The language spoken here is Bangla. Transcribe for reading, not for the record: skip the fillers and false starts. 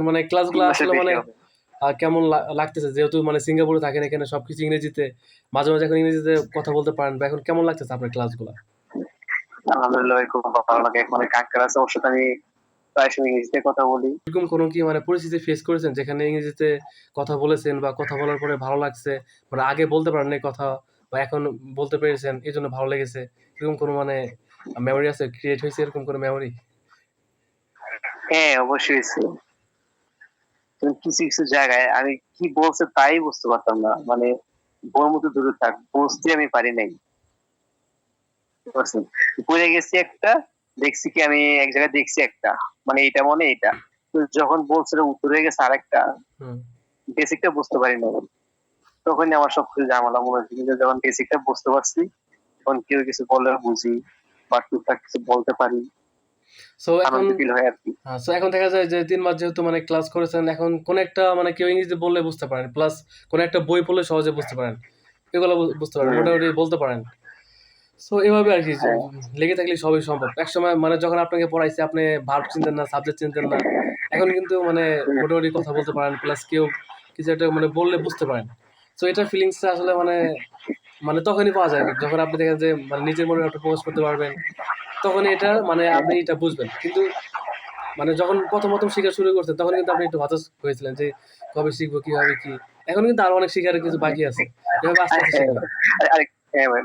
মানে ক্লাসগুলো 3 মাসের আসলে বেশি মানে হবে। কেমন লাগতেছে? যেহেতু মানে সিঙ্গাপুরে থাকেন, এখানে সবকিছু ইংরেজিতে। মাঝে, মাঝে এখন ইংরেজিতে কথা বলতে পারেন বা এখন কেমন লাগতেছে আপনার ক্লাসগুলা? আলহামদুলিল্লাহ ভাই খুব ভালো লাগে। মানে কাঙ্কার আছে ওর সাথে আমি প্রায় সময় ইংরেজিতে কথা বলি। এরকম কোনো কি মানে পরিস্থিতি ফেস করেছেন যেখানে ইংরেজিতে কথা বলেছেন বা কথা বলার পরে ভালো লাগছে? মানে আগে বলতে পারেন নাই কথা বা এখন বলতে পেরেছেন, এজন্য ভালো লেগেছে। এরকম কোনো মানে মেমোরি আছে? ক্রিয়েট হইছে এরকম কোনো মেমোরি? হ্যাঁ, অবশ্যই হইছে। কিছু, কিছু জায়গায় আমি কি বলছে তাই বুঝতে পারতাম না। মানে বলার মতো দূরে থাক, বুঝতে আমি পারি নাই। বুঝতে পারছেন? পড়ে গেছি একটা, দেখছি কি আমি এক জায়গায় দেখছি একটা। মানে এটা মনে এটা। তো যখন বলছিল উত্তর হয়ে গেছে আরেকটা, হুম। বেসিকটা বুঝতে পারি নাই। তখনই আমার সবকিছু ঝামেলা মনে হচ্ছে। কিন্তু যখন বেসিকটা বুঝতে পারছি, তখন কেউ কিছু বললে বুঝি বা টুকটাক কিছু বলতে পারি। সো এখন আনন্দ ফিল হয় আরকি। সো এখন দেখা যায় যে ৩ মাস যেহেতু মানে ক্লাস করেছেন, এখন কোন একটা মানে কেউ ইংরেজি বললে বুঝতে পারেন। প্লাস কোন একটা বই পড়লে সহজে বুঝতে পারেন। এগুলো বুঝতে পারেন। হুম, মোটামুটি বলতে পারেন। সো এভাবে আরকি যে হ্যাঁ, লেগে থাকলে সবই সম্ভব। একসময় মানে যখন আপনাকে পড়াইছে আপনি ভার্ব চিনতেন না, সাবজেক্ট চিনতেন না। এখন কিন্তু মানে হুম, মোটামুটি কথা বলতে পারেন। প্লাস কেউ কিছু একটা মানে বললে বুঝতে পারেন। সো এটার ফিলিংসটা আসলে মানে মানে তখনই পাওয়া যায় যখন আপনি দেখেন যে মানে নিজের মনে আপনি প্রকাশ করতে পারবেন। তখনই এটা মানে আপনি এটা বুঝবেন। কিন্তু মানে যখন ১ম শিখা শুরু করছেন তখন কিন্তু আপনি একটু হতাশ হয়েছিলেন যে কবে শিখবো, কিভাবে কি? এখন কিন্তু আরো অনেক শিখার কিছু বাকি আছে। এভাবে আস্তে, আস্তে হ্যাঁ, শিখবেন। আরেক হ্যাঁ ভাই।